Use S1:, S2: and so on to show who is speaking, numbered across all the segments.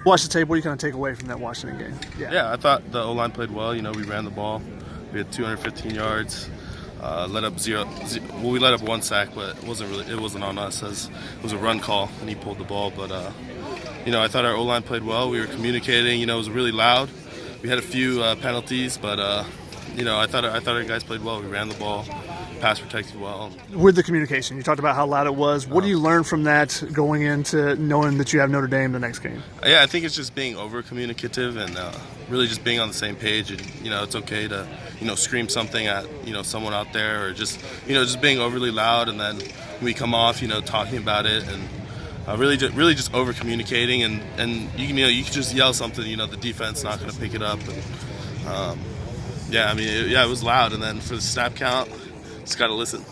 S1: watch the tape, what do you kind of take away from that Washington game?
S2: Yeah, I thought the O-line played well. We ran the ball. We had 215 yards. Let up we let up one sack, but it wasn't on us, as it was a run call and he pulled the ball. But I thought our O-line played well. We were communicating. It was really loud. We had a few penalties, but I thought our guys played well. We ran the ball, pass protected well.
S1: With the communication, you talked about how loud it was. What do you learn from that going into knowing that you have Notre Dame the next game?
S2: Yeah, I think it's just being over communicative and really just being on the same page. And it's okay to scream something at someone out there, or just being overly loud, and then we come off talking about it, and really just over communicating, and you can just yell something, the defense not going to pick it up. And it was loud, and then for the snap count, just got to listen.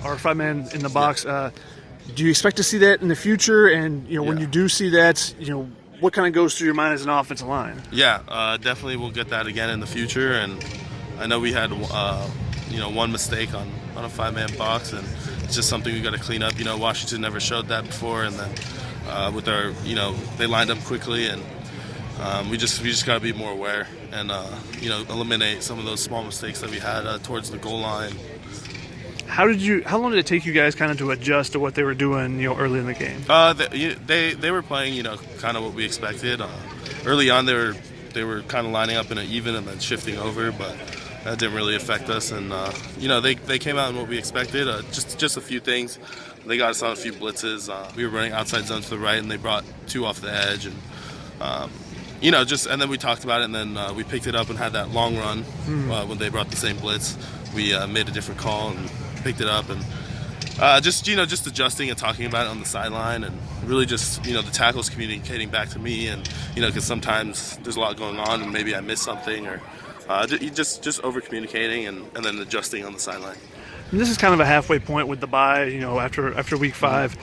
S1: Our 5-man in the box. Do you expect to see that in the future? And when you do see that, what kind of goes through your mind as an offensive line?
S2: Yeah, definitely we'll get that again in the future. And I know we had one mistake on a 5-man box, and it's just something we got to clean up. Washington never showed that before, and then with our they lined up quickly, and we just got to be more aware and eliminate some of those small mistakes that we had towards the goal line.
S1: How long did it take you guys kind of to adjust to what they were doing, early in the game?
S2: They were playing, kind of what we expected. Early on, they were kind of lining up in an even and then shifting over, but that didn't really affect us. And they came out in what we expected. Just a few things. They got us on a few blitzes. We were running outside zone to the right, and they brought 2 off the edge, and and then we talked about it, and then we picked it up and had that long run when they brought the same blitz. We made a different call and picked it up, and just adjusting and talking about it on the sideline, and really just the tackles communicating back to me, and because sometimes there's a lot going on and maybe I miss something, or just over communicating and then adjusting on the sideline.
S1: And this is kind of a halfway point with the bye, after week 5.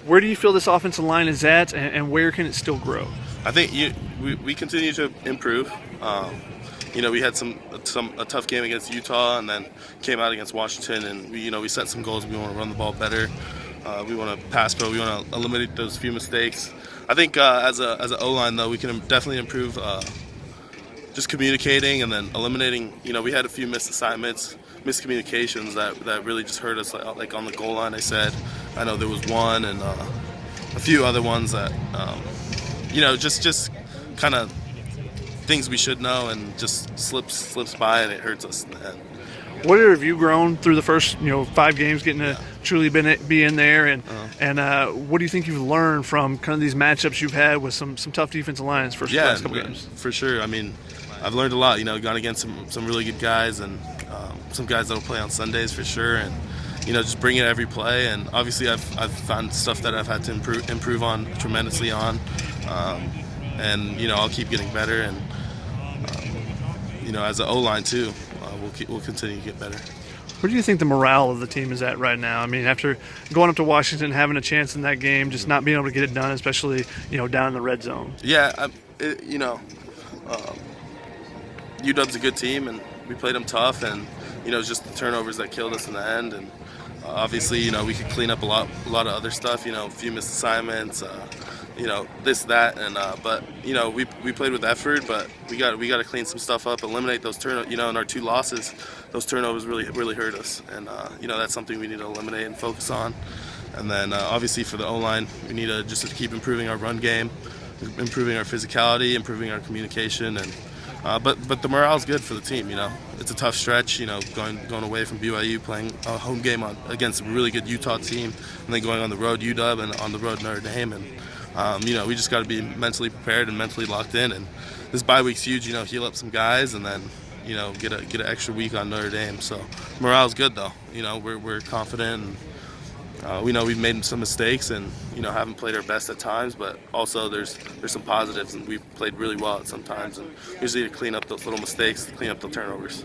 S1: Where do you feel this offensive line is at, and where can it still grow?
S2: I think we continue to improve. We had a tough game against Utah, and then came out against Washington, and we set some goals. We want to run the ball better. We want to pass pro. We want to eliminate those few mistakes. I think as an O-line, though, we can definitely improve just communicating, and then eliminating. We had a few missed assignments, miscommunications that really just hurt us. Like on the goal line, I know there was one, and a few other ones that just kind of things we should know, and just slips by, and it hurts us in the end.
S1: What have you grown through the first 5 games, getting to truly be in there, and what do you think you've learned from kind of these matchups you've had with some tough defensive lines for the last couple games?
S2: For sure. I mean, I've learned a lot. Gone against some really good guys, and some guys that'll play on Sundays for sure, and just bring it every play. And obviously, I've found stuff that I've had to improve on tremendously on, and I'll keep getting better. And as an O-line too, we'll continue to get better.
S1: Where do you think the morale of the team is at right now? I mean, after going up to Washington, having a chance in that game, just not being able to get it done, especially down in the red zone.
S2: Yeah, UW's a good team, and we played them tough, and it's just the turnovers that killed us in the end. And obviously, we could clean up a lot of other stuff. A few missed assignments. This, that, and but we played with effort, but we got to clean some stuff up, eliminate those turnovers. In our 2 losses, those turnovers really hurt us, and that's something we need to eliminate and focus on. And then obviously for the O-line, we need to just keep improving our run game, improving our physicality, improving our communication, and but the morale's good for the team. It's a tough stretch. Going away from BYU, playing a home game against a really good Utah team, and then going on the road UW and on the road Notre Dame, and we just got to be mentally prepared and mentally locked in. And this bye week's huge. Heal up some guys, and then get an extra week on Notre Dame. So morale's good though. We're confident, and we know we've made some mistakes, and haven't played our best at times. But also there's some positives, and we've played really well at some times. And we just need to clean up those little mistakes, clean up the turnovers.